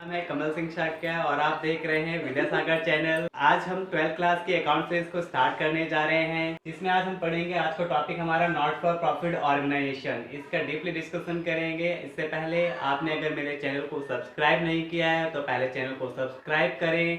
मैं कमल सिंह शाक्या और आप देख रहे हैं विद्यासागर चैनल। आज हम 12th क्लास के अकाउंट सीरीज को स्टार्ट करने जा रहे हैं, जिसमें आज हम पढ़ेंगे। आज का टॉपिक हमारा नॉट फॉर प्रॉफिट ऑर्गेनाइजेशन। इसका डीपली डिस्कशन करेंगे। इससे पहले आपने अगर मेरे चैनल को सब्सक्राइब नहीं किया है तो पहले चैनल को सब्सक्राइब करें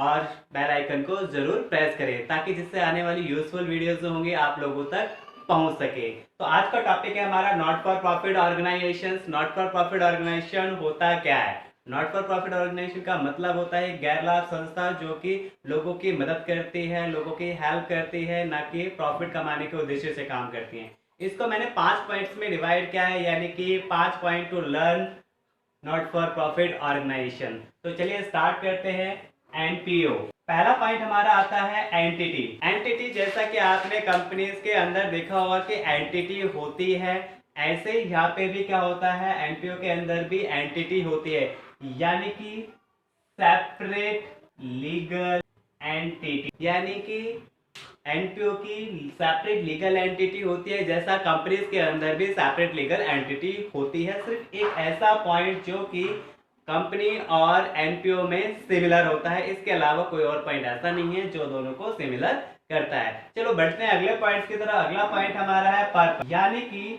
और बेल आइकन को जरूर प्रेस करें, ताकि जिससे आने वाली यूजफुल वीडियोज जो होंगी आप लोगों तक पहुंच सके। तो आज का टॉपिक है हमारा not for profit organisation. Not for profit organisation होता क्या है? नॉट फॉर प्रॉफिट ऑर्गेनाइजेशन का मतलब होता है गैर लाभ संस्था जो कि लोगों की मदद करती है, लोगों की हेल्प करती है, ना कि प्रॉफिट कमाने के उद्देश्य से काम करती है। इसको मैंने 5 पॉइंट्स में डिवाइड किया है, यानी कि 5 point to learn not for profit organisation. तो चलिए स्टार्ट करते हैं। एनपीओ, पहला पॉइंट हमारा आता है एंटिटी। एंटिटी जैसा कि आपने कंपनीज के अंदर देखा होगा कि एंटिटी होती है, ऐसे ही यहाँ पे भी क्या होता है, एनपीओ के अंदर भी एंटिटी होती है, यानी कि सेपरेट लीगल एंटिटी। यानी कि एनपीओ की सेपरेट लीगल एंटिटी होती है, जैसा कंपनीज के अंदर भी सेपरेट लीगल एंटिटी होती है। सिर्फ एक ऐसा पॉइंट जो कि कंपनी और एनपीओ में सिमिलर होता है, इसके अलावा कोई और पॉइंट ऐसा नहीं है जो दोनों को सिमिलर करता है। चलो बढ़ते हैं अगले पॉइंट की तरफ। अगला पॉइंट हमारा है पर्पस, यानी कि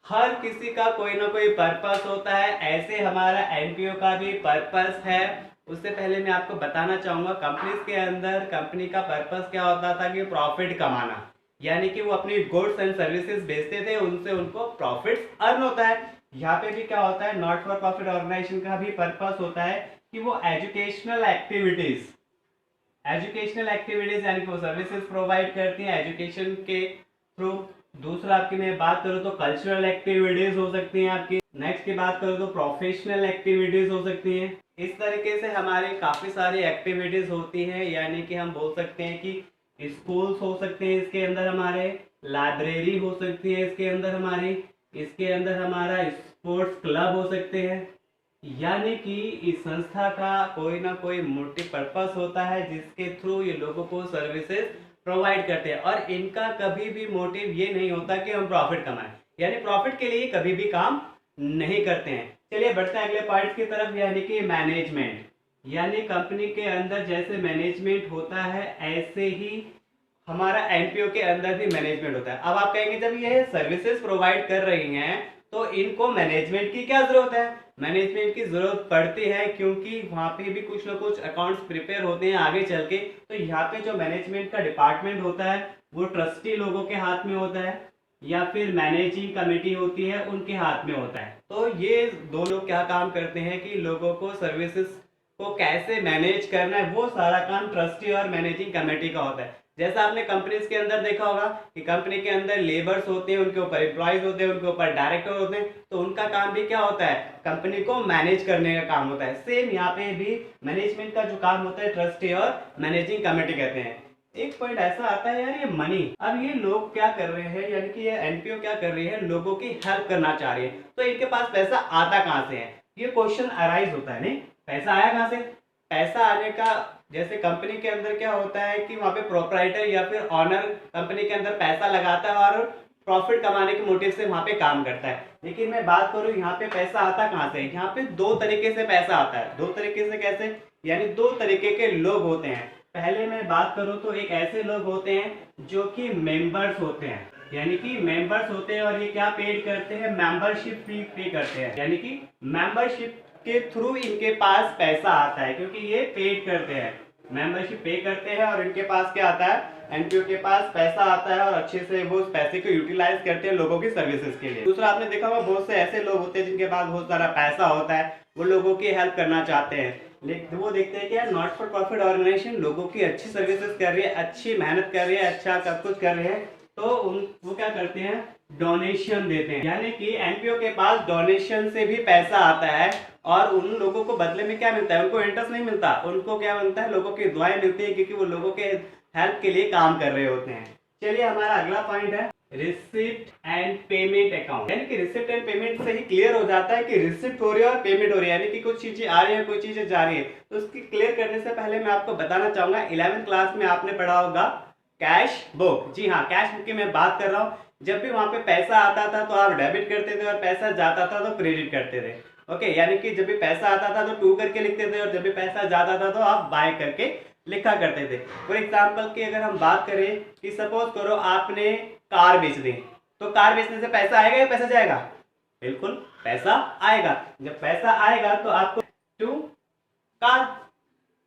हर किसी का कोई ना कोई पर्पस होता है, ऐसे हमारा एनपीओ का भी पर्पस है। उससे पहले मैं आपको बताना चाहूंगा कंपनीज के अंदर कंपनी का पर्पस क्या होता था कि प्रॉफिट कमाना, यानी कि वो अपनी गुड्स एंड सर्विसेज बेचते थे, उनसे उनको प्रॉफिट अर्न होता है। यहाँ पे भी क्या होता है, नॉट फॉर प्रॉफिट ऑर्गेनाइजेशन का भी पर्पस होता है कि वो एजुकेशनल एक्टिविटीज यानी कि वो सर्विसेज प्रोवाइड करती हैं एजुकेशन के थ्रू। दूसरा आपकी मैं बात करूँ तो कल्चरल एक्टिविटीज हो सकती हैं आपकी। नेक्स्ट की बात करूँ तो प्रोफेशनल एक्टिविटीज हो सकती हैं। इस तरीके से हमारे काफी सारी एक्टिविटीज होती हैं, यानी कि हम बोल सकते हैं कि स्कूल्स हो सकते हैं इसके अंदर हमारे, लाइब्रेरी हो सकती है इसके अंदर हमारी, इसके अंदर हमारा स्पोर्ट्स क्लब हो सकते हैं। यानी कि इस संस्था का कोई ना कोई मोटिव पर्पस होता है जिसके थ्रू ये लोगों को सर्विसेज प्रोवाइड करते हैं, और इनका कभी भी मोटिव ये नहीं होता कि हम प्रॉफिट कमाएं, यानी प्रॉफिट के लिए कभी भी काम नहीं करते हैं। चलिए बढ़ते हैं अगले पॉइंट की तरफ, यानी कि मैनेजमेंट। यानी कंपनी के अंदर जैसे मैनेजमेंट होता है, ऐसे ही हमारा एनपीओ के अंदर भी मैनेजमेंट होता है। अब आप कहेंगे जब ये सर्विसेज प्रोवाइड कर रही हैं तो इनको मैनेजमेंट की क्या जरूरत है? मैनेजमेंट की जरूरत पड़ती है क्योंकि वहां पे भी कुछ ना कुछ अकाउंट्स प्रिपेयर होते हैं आगे चल के। तो यहाँ पे जो मैनेजमेंट का डिपार्टमेंट होता है वो ट्रस्टी लोगों के हाथ में होता है, या फिर मैनेजिंग कमेटी होती है उनके हाथ में होता है। तो ये दो लोग क्या काम करते हैं कि लोगों को सर्विसेज को कैसे मैनेज करना है, वो सारा काम ट्रस्टी और मैनेजिंग कमेटी का होता है। जैसा आपने कंपनीज के अंदर देखा होगा कि कंपनी के अंदर लेबर्स होते हैं, उनके ऊपर एम्प्लॉयज होते हैं, उनके ऊपर डायरेक्टर होते हैं, तो उनका काम भी क्या होता है, कंपनी को मैनेज करने का काम होता है। सेम यहाँ पे भी मैनेजमेंट का जो काम होता है ट्रस्टी और मैनेजिंग कमेटी कहते हैं। एक पॉइंट ऐसा आता है यार, ये मनी, अब ये लोग क्या कर रहे हैं, यानी कि ये एनपीओ क्या कर रही है, लोगों की हेल्प करना चाह रही है, तो इनके पास पैसा आता कहाँ से है, ये क्वेश्चन अराइज होता है। नहीं, पैसा आया कहाँ से? पैसा आने का, जैसे कंपनी के अंदर क्या होता है कि वहां पे प्रोप्राइटर या फिर ऑनर कंपनी के अंदर पैसा लगाता है और प्रॉफिट कमाने के मोटिव से वहां पे काम करता है। लेकिन मैं बात करूं यहाँ पे पैसा आता कहाँ से? यहाँ पे दो तरीके से पैसा आता है। दो तरीके से कैसे? यानी दो तरीके के लोग होते हैं। पहले मैं बात करूं तो एक ऐसे लोग होते हैं जो कि मेंबर्स होते हैं, यानी कि मेंबर्स होते हैं, और ये क्या पेड करते हैं, मेंबरशिप फी पे करते हैं, यानी कि मेंबरशिप के थ्रू इनके पास पैसा आता है, क्योंकि ये पेड करते हैं, मेंबरशिप पे करते हैं, और इनके पास क्या आता है, एनपीओ के पास पैसा आता है, और अच्छे से वो उस पैसे को यूटिलाइज करते हैं लोगों की सर्विसेज के लिए। दूसरा आपने देखा होगा बहुत से ऐसे लोग होते हैं जिनके पास बहुत सारा पैसा होता है, वो लोगों की हेल्प करना चाहते हैं, लेकिन वो देखते हैं कि यार नॉट फॉर प्रॉफिट ऑर्गेनाइजेशन लोगों की अच्छी सर्विसेज कर रही है, अच्छी मेहनत कर रही है, अच्छा सब कुछ कर रहे हैं, तो वो क्या करते हैं, डोनेशन देते हैं। यानी कि एनपीओ के पास डोनेशन से भी पैसा आता है, और उन लोगों को बदले में क्या मिलता है, उनको इंटरेस्ट नहीं मिलता, उनको क्या मिलता है, लोगों की दुआएं मिलती है, क्योंकि वो लोगों के हेल्प के लिए काम कर रहे होते हैं। चलिए हमारा अगला पॉइंट है रिसिप्ट एंड पेमेंट अकाउंट। यानी कि रिसिप्ट एंड पेमेंट से ही क्लियर हो जाता है कि रिसिप्ट हो रही है और पेमेंट हो रही है, यानी कि कुछ चीजें आ रही है, कोई चीजें जा रही है। तो उसकी क्लियर करने से पहले मैं आपको बताना चाहूंगा, 11th क्लास में आपने पढ़ा होगा कैश बुक। जी हाँ, कैश बुक की मैं बात कर रहा हूँ। जब भी वहां पे पैसा आता था तो आप डेबिट करते थे, और पैसा जाता था तो क्रेडिट करते थे। ओके, यानी कि जब भी पैसा आता था तो टू करके लिखते थे, और जब भी पैसा जाता था तो आप बाय करके लिखा करते थे। फॉर एग्जाम्पल की अगर हम बात करें कि सपोज करो आपने कार बेच दी, तो कार बेचने से पैसा आएगा या पैसा जाएगा? बिल्कुल पैसा आएगा। जब पैसा आएगा तो आपको टू कार,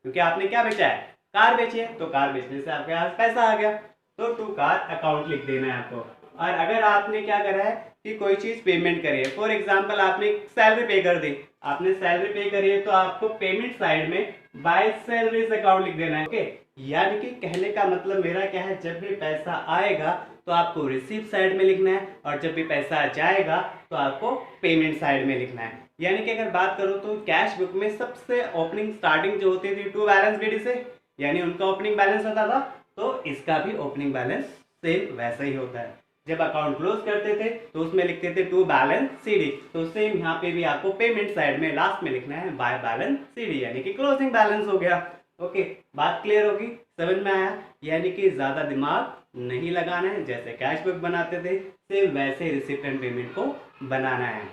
क्योंकि आपने क्या बेचा है? कार बेची है, तो कार बेचने से आपके पास पैसा आ गया, तो टू कार अकाउंट लिख देना है आपको। और अगर आपने क्या करा है कि कोई चीज पेमेंट करी है, फॉर एग्जांपल आपने सैलरी पे कर दी, आपने सैलरी पे करी है, तो आपको पेमेंट साइड में बाय सैलरीज अकाउंट लिख देना है। ओके, यानी कि कहने का मतलब मेरा क्या है, जब भी पैसा आएगा तो आपको रिसीव साइड में लिखना है, और जब भी पैसा जाएगा तो आपको पेमेंट साइड में लिखना है। यानी कि अगर बात करूं तो कैश बुक में सबसे ओपनिंग स्टार्टिंग जो होती थी टू बैलेंस बीडी से, यानी उनका ओपनिंग बैलेंस होता था, तो इसका भी ओपनिंग बैलेंस सेम वैसा ही होता है। जब अकाउंट क्लोज करते थे तो उसमें लिखते थे टू बैलेंस सीडी, तो सेम यहाँ पे भी आपको पेमेंट साइड में लास्ट में लिखना है बाय बैलेंस सीडी, यानी कि क्लोजिंग बैलेंस हो गया। ओके, बात क्लियर होगी, समझ में आया? यानी कि ज्यादा दिमाग नहीं लगाना है, जैसे कैश बुक बनाते थे सेम वैसे रिसिप्ट एंड पेमेंट को बनाना है।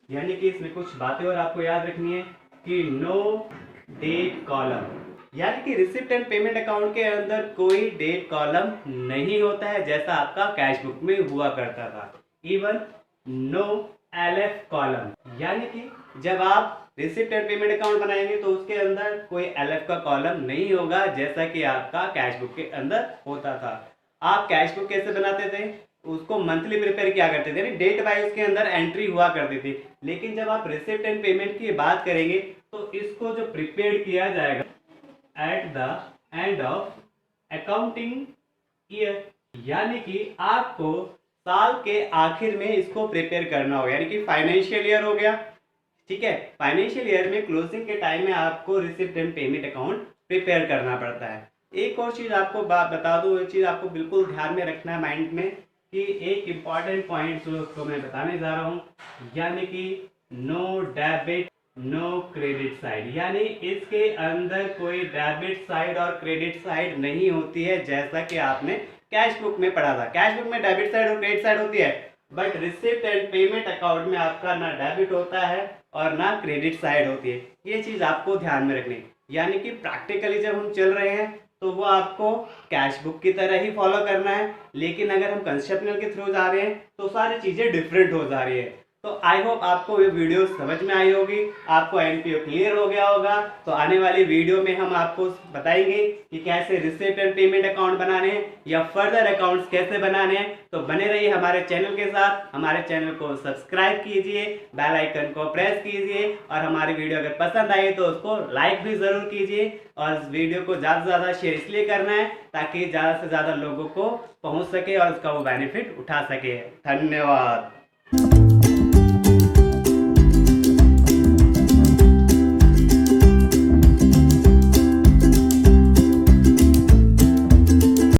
यानी कि इसमें कुछ बातें और आपको याद रखनी है कि नो डेट कॉलम, यानी कि रिसिप्ट एंड पेमेंट अकाउंट के अंदर कोई डेट कॉलम नहीं होता है जैसा आपका कैश बुक में हुआ करता था। इवन नो एलएफ कॉलम, यानी कि जब आप रिसिप्ट एंड पेमेंट अकाउंट बनाएंगे तो उसके अंदर कोई एलएफ का कॉलम नहीं होगा जैसा कि आपका कैश बुक के अंदर होता था। आप कैश बुक कैसे बनाते थे? उसको मंथली प्रिपेयर किया करते थे, यानी डेट वाइज के अंदर एंट्री हुआ करती थी। लेकिन जब आप रिसिप्ट एंड पेमेंट की बात करेंगे तो इसको जो प्रिपेयर किया जाएगा at the end of accounting year, यानी कि आपको साल के आखिर में इसको प्रिपेयर करना होगा, यानी कि फाइनेंशियल ईयर हो गया, ठीक है। फाइनेंशियल ईयर में क्लोजिंग के टाइम में आपको receipt and payment account prepare करना पड़ता है। एक और चीज आपको बता दूं, ये चीज आपको बिल्कुल ध्यान में रखना है माइंड में, कि एक इंपॉर्टेंट पॉइंट जो मैं बताने जा रहा हूं, यानी कि no debit no credit side, यानी इसके अंदर कोई डेबिट साइड और क्रेडिट साइड नहीं होती है जैसा कि आपने कैश बुक में पढ़ा था। कैश बुक में डेबिट साइड और क्रेडिट साइड होती है, but receipt and payment account में आपका ना डेबिट होता है और ना क्रेडिट साइड होती है। ये चीज आपको ध्यान में रखनी, यानी कि प्रैक्टिकली जब हम चल रहे हैं तो वो आपको कैश बुक की तरह ही फॉलो करना है, लेकिन अगर हम कंसेप्चुअल के थ्रू जा रहे हैं तो सारी चीजें डिफरेंट हो जा रही है। तो आई होप आपको ये वीडियो समझ में आई होगी, आपको एनपीओ क्लियर हो गया होगा। तो आने वाली वीडियो में हम आपको बताएंगे कि कैसे रिसिप्ट एंड पेमेंट अकाउंट बनाने हैं या फर्दर अकाउंट्स कैसे बनाने हैं। तो बने रहिए हमारे चैनल के साथ, हमारे चैनल को सब्सक्राइब कीजिए, बेल आइकन को प्रेस कीजिए, और हमारी वीडियो अगर पसंद आई तो उसको लाइक भी जरूर कीजिए। और इस वीडियो को ज़्यादा से ज़्यादा शेयर इसलिए करना है ताकि ज़्यादा से ज़्यादा लोगों को पहुंच सके और उसका वो बेनिफिट उठा सके। धन्यवाद।